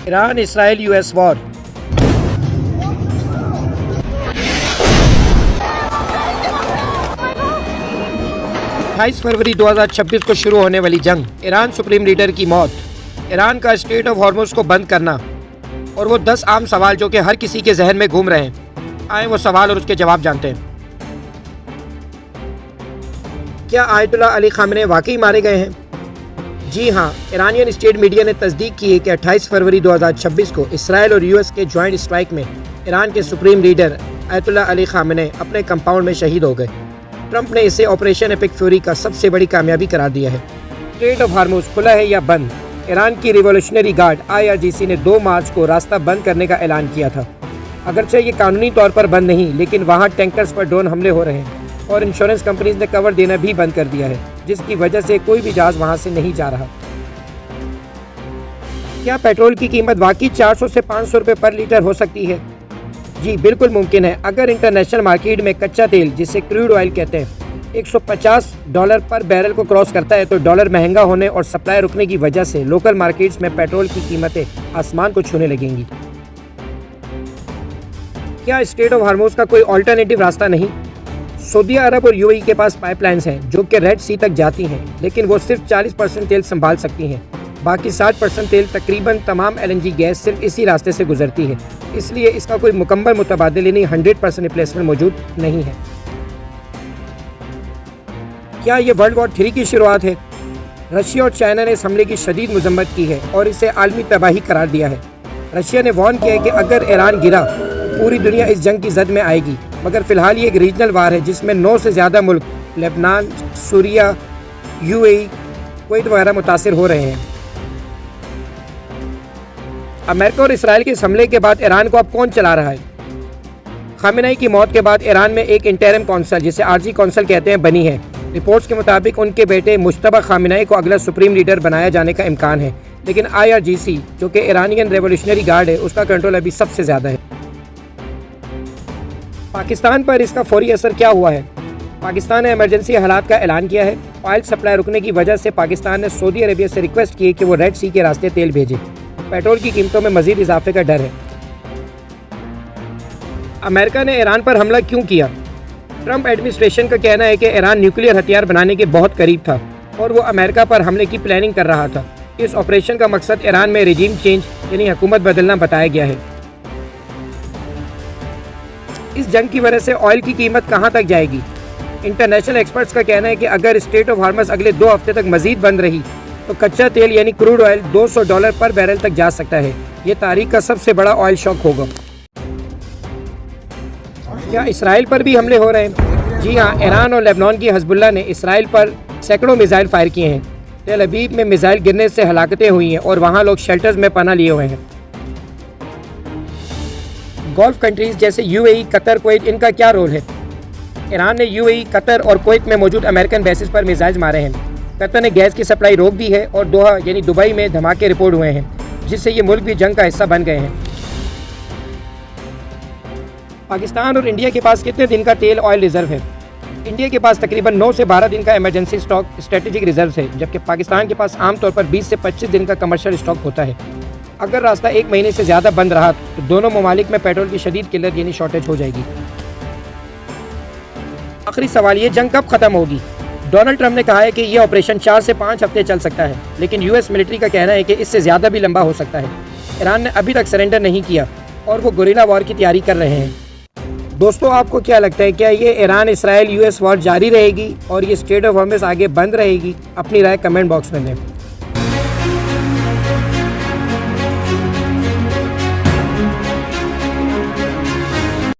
Iran Israel US war. फरवरी 2026 को शुरू होने वाली जंग, ईरान सुप्रीम लीडर की मौत, ईरान का स्ट्रेट ऑफ हॉर्मुज़ को बंद करना और वो 10 आम सवाल जो कि हर किसी के जहन में घूम रहे हैं। आए वो सवाल और उसके जवाब जानते हैं। क्या आयतुल्लाह अली खामेनी वाकई मारे गए हैं? जी हाँ, ईरानियन स्टेट मीडिया ने तस्दीक की है कि 28 फरवरी 2026 को इसराइल और यूएस के ज्वाइंट स्ट्राइक में ईरान के supreme leader Ayatollah Ali Khamenei अपने कंपाउंड में शहीद हो गए। ट्रंप ने इसे ऑपरेशन एपिक फ्यूरी का सबसे बड़ी कामयाबी करार दिया है। स्ट्रेट ऑफ हॉर्मुज़ खुला है या बंद? ईरान की रिवॉल्यूशनरी गार्ड IRGC ने 2 मार्च को रास्ता बंद करने का ऐलान किया था। अगरचे ये कानूनी तौर पर बंद नहीं, लेकिन वहाँ टैंकर्स पर ड्रोन हमले हो रहे हैं और इंश्योरेंस कंपनीज ने कवर देना भी बंद कर दिया है, जिसकी वजह से कोई भी जहाज वहाँ से नहीं जा रहा। क्या पेट्रोल की कीमत वाकई 400 से 500 रुपये पर लीटर हो सकती है? जी बिल्कुल मुमकिन है। अगर इंटरनेशनल मार्केट में कच्चा तेल, जिसे क्रूड ऑयल कहते हैं, $150 पर बैरल को क्रॉस करता है, तो डॉलर महंगा होने और सप्लाई रुकने की वजह से लोकल मार्केट्स में पेट्रोल की कीमतें आसमान को छूने लगेंगी। क्या स्ट्रेट ऑफ हॉर्मुज़ का कोई ऑल्टरनेटिव रास्ता नहीं? सऊदी अरब और UAE के पास पाइपलाइंस हैं जो कि रेड सी तक जाती हैं, लेकिन वो सिर्फ 40% तेल संभाल सकती हैं। बाकी 60% तेल, तकरीबन तमाम LNG गैस सिर्फ इसी रास्ते से गुजरती है। इसलिए इसका कोई मुकम्मल मुतबादल यानी 100% रिप्लेसमेंट मौजूद नहीं है। क्या ये वर्ल्ड वॉर 3 की शुरुआत है? रशिया और चाइना ने इस हमले की शदीद मजम्मत की है और इसे आलमी तबाही करार दिया है। रशिया ने वार्न किया है कि अगर ईरान गिरा तो पूरी दुनिया इस जंग की जद में आएगी, मगर फिलहाल ये एक रीजनल वार है जिसमें 9 से ज़्यादा मुल्क, लेबनान, सूरिया, UAE, कुवैत वगैरह मुतासिर हो रहे हैं। अमेरिका और इसराइल के इस हमले के बाद ईरान को अब कौन चला रहा है? खामेनी की मौत के बाद ईरान में एक इंटरिम कौंसल, जिसे आर्जी कौंसल कहते हैं, बनी है। रिपोर्ट्स के मुताबिक उनके बेटे मुश्तबा खामेनी को अगला सुप्रीम लीडर बनाया जाने का इम्कान है, लेकिन IRGC जो कि ईरानियन रेवोल्यूशनरी गार्ड है, उसका कंट्रोल अभी सबसे ज़्यादा है। पाकिस्तान पर इसका फौरी असर क्या हुआ है? पाकिस्तान ने इमरजेंसी हालात का ऐलान किया है। ऑयल सप्लाई रुकने की वजह से पाकिस्तान ने सऊदी अरेबिया से रिक्वेस्ट की है कि वो रेड सी के रास्ते तेल भेजे। पेट्रोल की कीमतों में मजीद इजाफे का डर है। अमेरिका ने ईरान पर हमला क्यों किया? ट्रंप एडमिनिस्ट्रेशन का कहना है कि ईरान न्यूक्लियर हथियार बनाने के बहुत करीब था और वो अमेरिका पर हमले की प्लानिंग कर रहा था। इस ऑपरेशन का मकसद ईरान में रिजीम चेंज यानी हुकूमत बदलना बताया गया है। इस जंग की वजह से ऑयल की कीमत कहां तक जाएगी? इंटरनेशनल एक्सपर्ट्स का कहना है कि अगर स्ट्रेट ऑफ हॉर्मुज़ अगले 2 हफ्ते तक मजीद बंद रही तो कच्चा तेल यानी क्रूड ऑयल $200 पर बैरल तक जा सकता है। ये तारीख का सबसे बड़ा ऑयल शॉक होगा। क्या इसराइल पर भी हमले हो रहे हैं? जी हाँ, ईरान और लेबनान की हिजबुल्लाह ने इसराइल पर सैकड़ों मिसाइल फायर किए हैं। तेल अवीव में मिसाइल गिरने से हलाकतें हुई हैं और वहाँ लोग शेल्टर्स में पनाह लिए हुए हैं। गल्फ कंट्रीज जैसे UAE, कतर, कुवैत, इनका क्या रोल है? ईरान ने UAE, कतर और कुवैत में मौजूद अमेरिकन बेसिस पर मिसाइल मारे हैं। कतर ने गैस की सप्लाई रोक दी है और दोहा यानी दुबई में धमाके रिपोर्ट हुए हैं, जिससे ये मुल्क भी जंग का हिस्सा बन गए हैं। पाकिस्तान और इंडिया के पास कितने दिन का तेल ऑयल रिजर्व है? इंडिया के पास तकरीबन 9 से 12 दिन का इमरजेंसी स्टॉक स्ट्रेटेजिक रिजर्व है, जबकि पाकिस्तान के पास आमतौर पर 20 से 25 दिन का कमर्शियल स्टॉक होता है। अगर रास्ता 1 महीने से ज़्यादा बंद रहा तो दोनों ममालिक में पेट्रोल की शदीद किल्लत यानी शॉर्टेज हो जाएगी। आखिरी सवाल, ये जंग कब ख़त्म होगी? डोनाल्ड ट्रंप ने कहा है कि यह ऑपरेशन 4 से 5 हफ्ते चल सकता है, लेकिन US मिलिट्री का कहना है कि इससे ज़्यादा भी लंबा हो सकता है। ईरान ने अभी तक सरेंडर नहीं किया और वो गुरिल्ला वॉर की तैयारी कर रहे हैं। दोस्तों, आपको क्या लगता है, क्या ये ईरान इसराइल US वॉर जारी रहेगी और ये स्ट्रेट ऑफ हॉर्मुज़ आगे बंद रहेगी? अपनी राय कमेंट बॉक्स में दें।